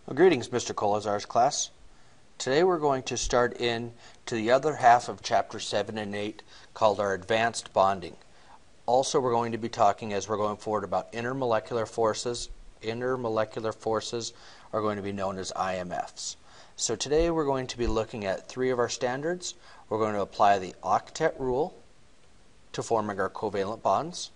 Well, greetings, Mr. Kolazar's class. Today we're going to start in to the other half of Chapter 7 and 8 called our Advanced Bonding. Also, we're going to be talking as we're going forward about intermolecular forces. Intermolecular forces are going to be known as IMFs. So today we're going to be looking at three of our standards. We're going to apply the octet rule to forming our covalent bonds.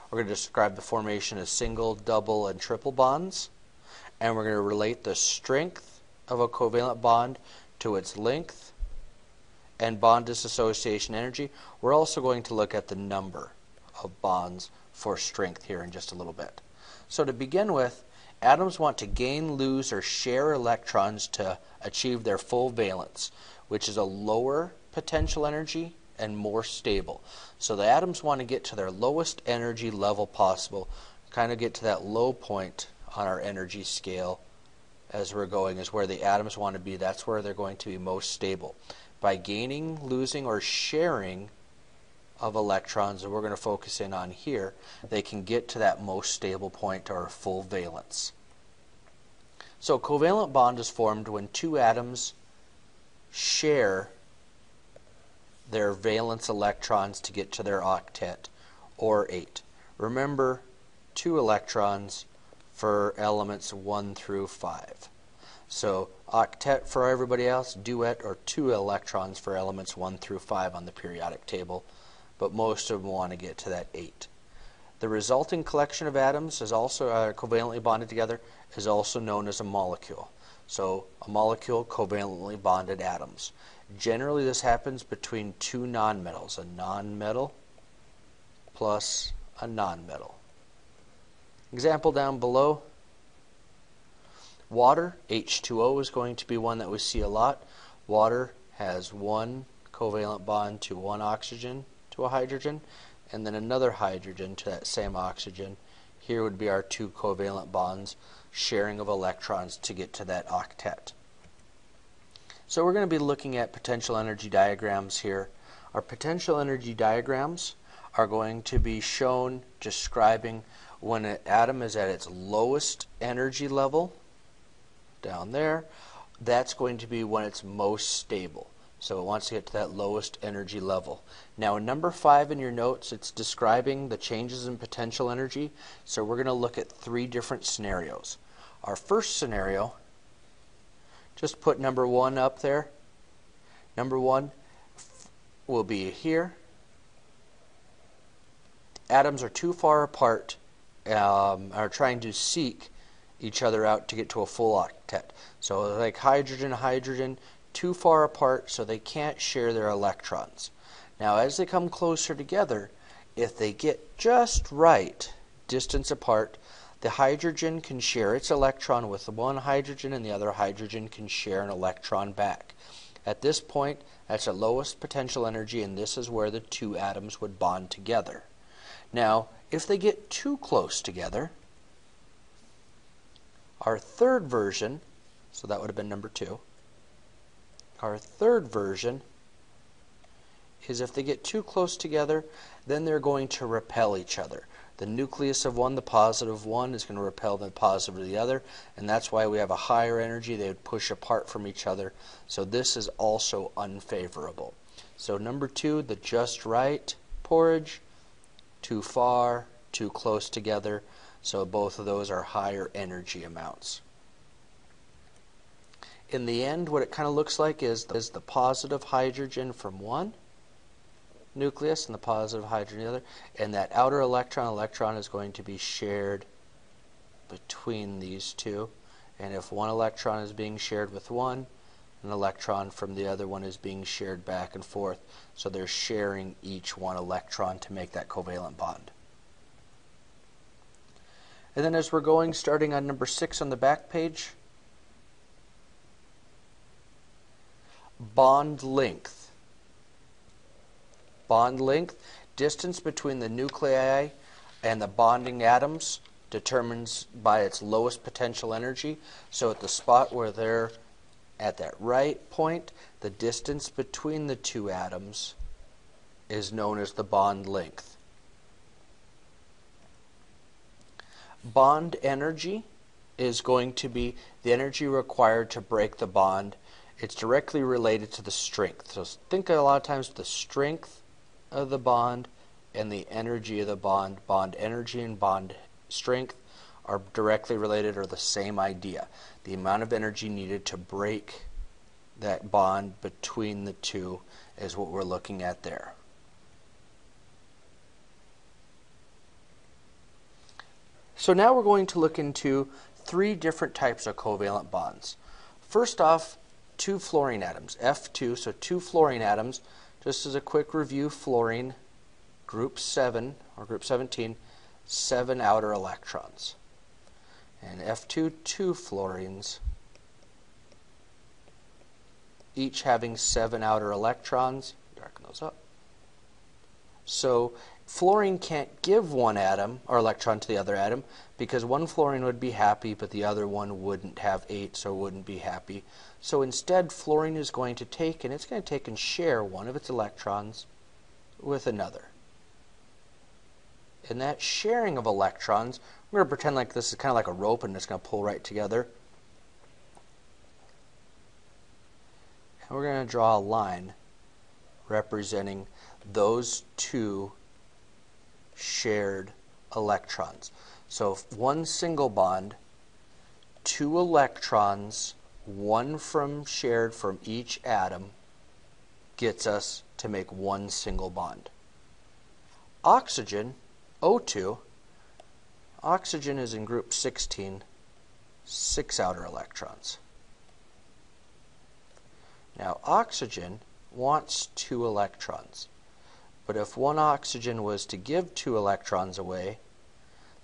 We're going to describe the formation of single, double, and triple bonds. And we're going to relate the strength of a covalent bond to its length and bond dissociation energy. We're also going to look at the number of bonds for strength here in just a little bit. So to begin with, atoms want to gain, lose, or share electrons to achieve their full valence, which is a lower potential energy and more stable. So the atoms want to get to their lowest energy level possible, kind of get to that low point on our energy scale as we're going is where the atoms want to be. That's where they're going to be most stable. By gaining, losing, or sharing of electrons that we're going to focus in on here, they can get to that most stable point or full valence. So a covalent bond is formed when two atoms share their valence electrons to get to their octet or 8. Remember, 2 electrons for elements 1 through 5. So octet for everybody else, duet, or 2 electrons for elements 1 through 5 on the periodic table, but most of them want to get to that 8. The resulting collection of atoms is also covalently bonded together is also known as a molecule. So a molecule, covalently bonded atoms. Generally this happens between 2 nonmetals, a nonmetal plus a nonmetal. Example down below, water, H2O is going to be one that we see a lot. Water has one covalent bond to one oxygen to a hydrogen, and then another hydrogen to that same oxygen. Here would be our 2 covalent bonds, sharing of electrons to get to that octet. So we're going to be looking at potential energy diagrams here. Our potential energy diagrams are going to be shown describing when an atom is at its lowest energy level, down there. That's going to be when it's most stable. So it wants to get to that lowest energy level. Now in number 5 in your notes, it's describing the changes in potential energy. So we're going to look at 3 different scenarios. Our first scenario, just put number 1 up there. Number 1 will be here. Atoms are too far apart, are trying to seek each other out to get to a full octet. So like hydrogen, hydrogen, too far apart so they can't share their electrons. Now as they come closer together, if they get just right distance apart, the hydrogen can share its electron with one hydrogen and the other hydrogen can share an electron back. At this point, that's at lowest potential energy, and this is where the 2 atoms would bond together. Now, if they get too close together, our third version, so that would have been number 2, our third version is if they get too close together, then they're going to repel each other. The nucleus of one, the positive one, is going to repel the positive of the other, and that's why we have a higher energy. They would push apart from each other. So this is also unfavorable. So number 2, the just right porridge, too far, too close together. So both of those are higher energy amounts. In the end, what it kind of looks like is the positive hydrogen from one nucleus and the positive hydrogen the other, and that outer electron is going to be shared between these 2. And if one electron is being shared with one, an electron from the other one is being shared back and forth. So they're sharing each one electron to make that covalent bond. And then as we're going, starting on number 6 on the back page, bond length. Bond length, distance between the nuclei and the bonding atoms determines by its lowest potential energy. So at the spot where they're at that right point, the distance between the 2 atoms is known as the bond length. Bond energy is going to be the energy required to break the bond. It's directly related to the strength. So think a lot of times the strength of the bond and the energy of the bond. Bond energy and bond strength are directly related, or the same idea. The amount of energy needed to break that bond between the two is what we're looking at there. So now we're going to look into 3 different types of covalent bonds. First off, 2 fluorine atoms, F2, so 2 fluorine atoms. Just as a quick review, fluorine, group 7, or group 17, 7 outer electrons. And F2, 2 fluorines, each having 7 outer electrons. Darken those up. So fluorine can't give one atom or electron to the other atom because one fluorine would be happy but the other one wouldn't have 8, so wouldn't be happy. So instead fluorine is going to take and share one of its electrons with another. In that sharing of electrons, we're going to pretend like this is kind of like a rope and it's going to pull right together. And we're going to draw a line representing those 2 shared electrons. So one single bond, 2 electrons, one shared from each atom, gets us to make one single bond. Oxygen, O2, oxygen is in group 16, 6 outer electrons. Now oxygen wants 2 electrons. But if one oxygen was to give 2 electrons away,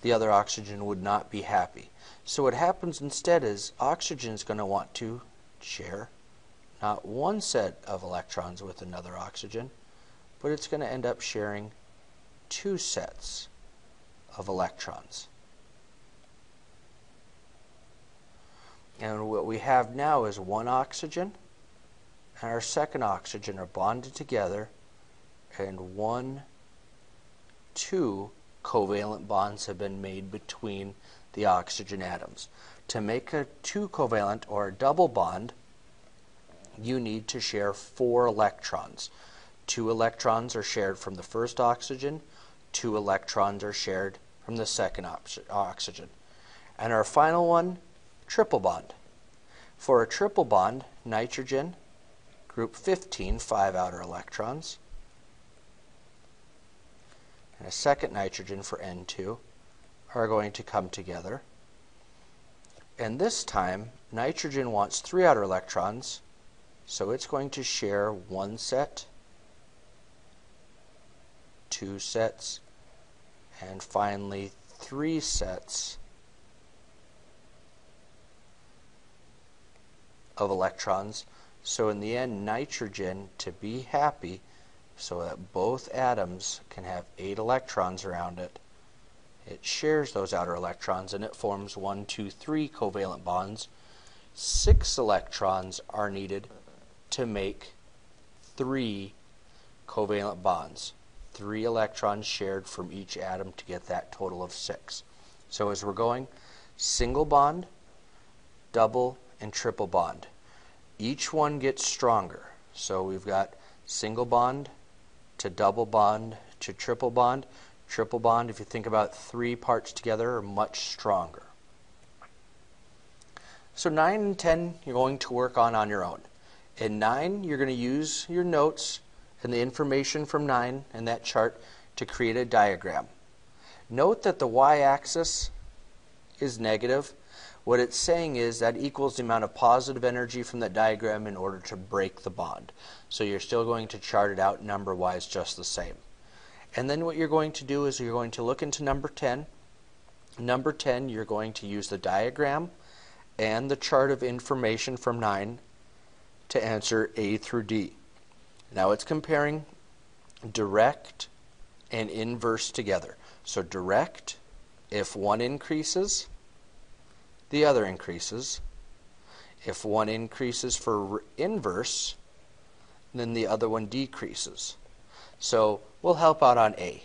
the other oxygen would not be happy. So what happens instead is oxygen is going to want to share not one set of electrons with another oxygen, but it's going to end up sharing 2 sets of electrons. And what we have now is one oxygen and our second oxygen are bonded together, and 2 covalent bonds have been made between the oxygen atoms. To make a 2 covalent or a double bond, you need to share 4 electrons. 2 electrons are shared from the first oxygen, 2 electrons are shared from the second oxygen. And our final one, triple bond. For a triple bond, nitrogen, group 15, 5 outer electrons, and a second nitrogen for N2 are going to come together. And this time, nitrogen wants 3 outer electrons, so it's going to share 1 set, 2 sets, and finally 3 sets of electrons. So in the end, nitrogen, to be happy, so that both atoms can have 8 electrons around it, it shares those outer electrons and it forms 1, 2, 3 covalent bonds. 6 electrons are needed to make 3 covalent bonds. 3 electrons shared from each atom to get that total of 6. So as we're going, single bond, double, and triple bond. Each one gets stronger. So we've got single bond to double bond to triple bond. Triple bond, if you think about 3 parts together, are much stronger. So 9 and 10 you're going to work on your own. In 9, you're going to use your notes and the information from 9 and that chart to create a diagram. Note that the y-axis is negative. What it's saying is that equals the amount of positive energy from that diagram in order to break the bond. So you're still going to chart it out number-wise just the same. And then what you're going to do is you're going to look into number 10. Number 10, you're going to use the diagram and the chart of information from 9 to answer A through D. Now it's comparing direct and inverse together. So direct, if one increases, the other increases. If one increases for inverse, then the other one decreases. So we'll help out on A.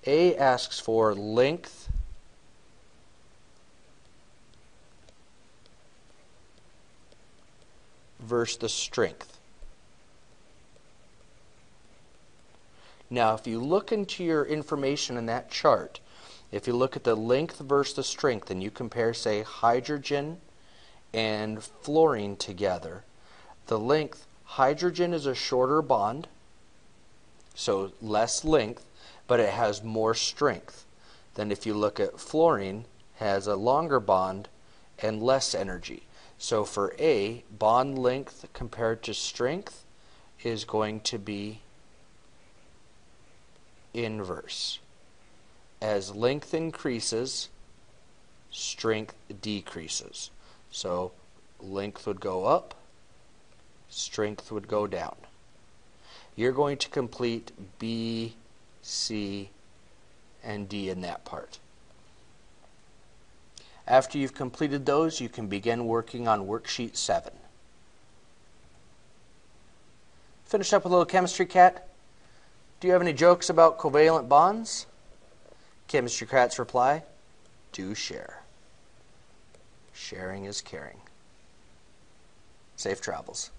A asks for length versus the strength. Now, if you look into your information in that chart, if you look at the length versus the strength and you compare, say, hydrogen and fluorine together, the length, hydrogen is a shorter bond, so less length, but it has more strength than if you look at fluorine, has a longer bond and less energy. So for A, bond length compared to strength is going to be inverse. As length increases, strength decreases. So length would go up, strength would go down. You're going to complete B, C, and D in that part. After you've completed those, you can begin working on Worksheet 7. Finish up with a little chemistry, Cat. Do you have any jokes about covalent bonds? Chemistry Cat's reply, do share. Sharing is caring. Safe travels.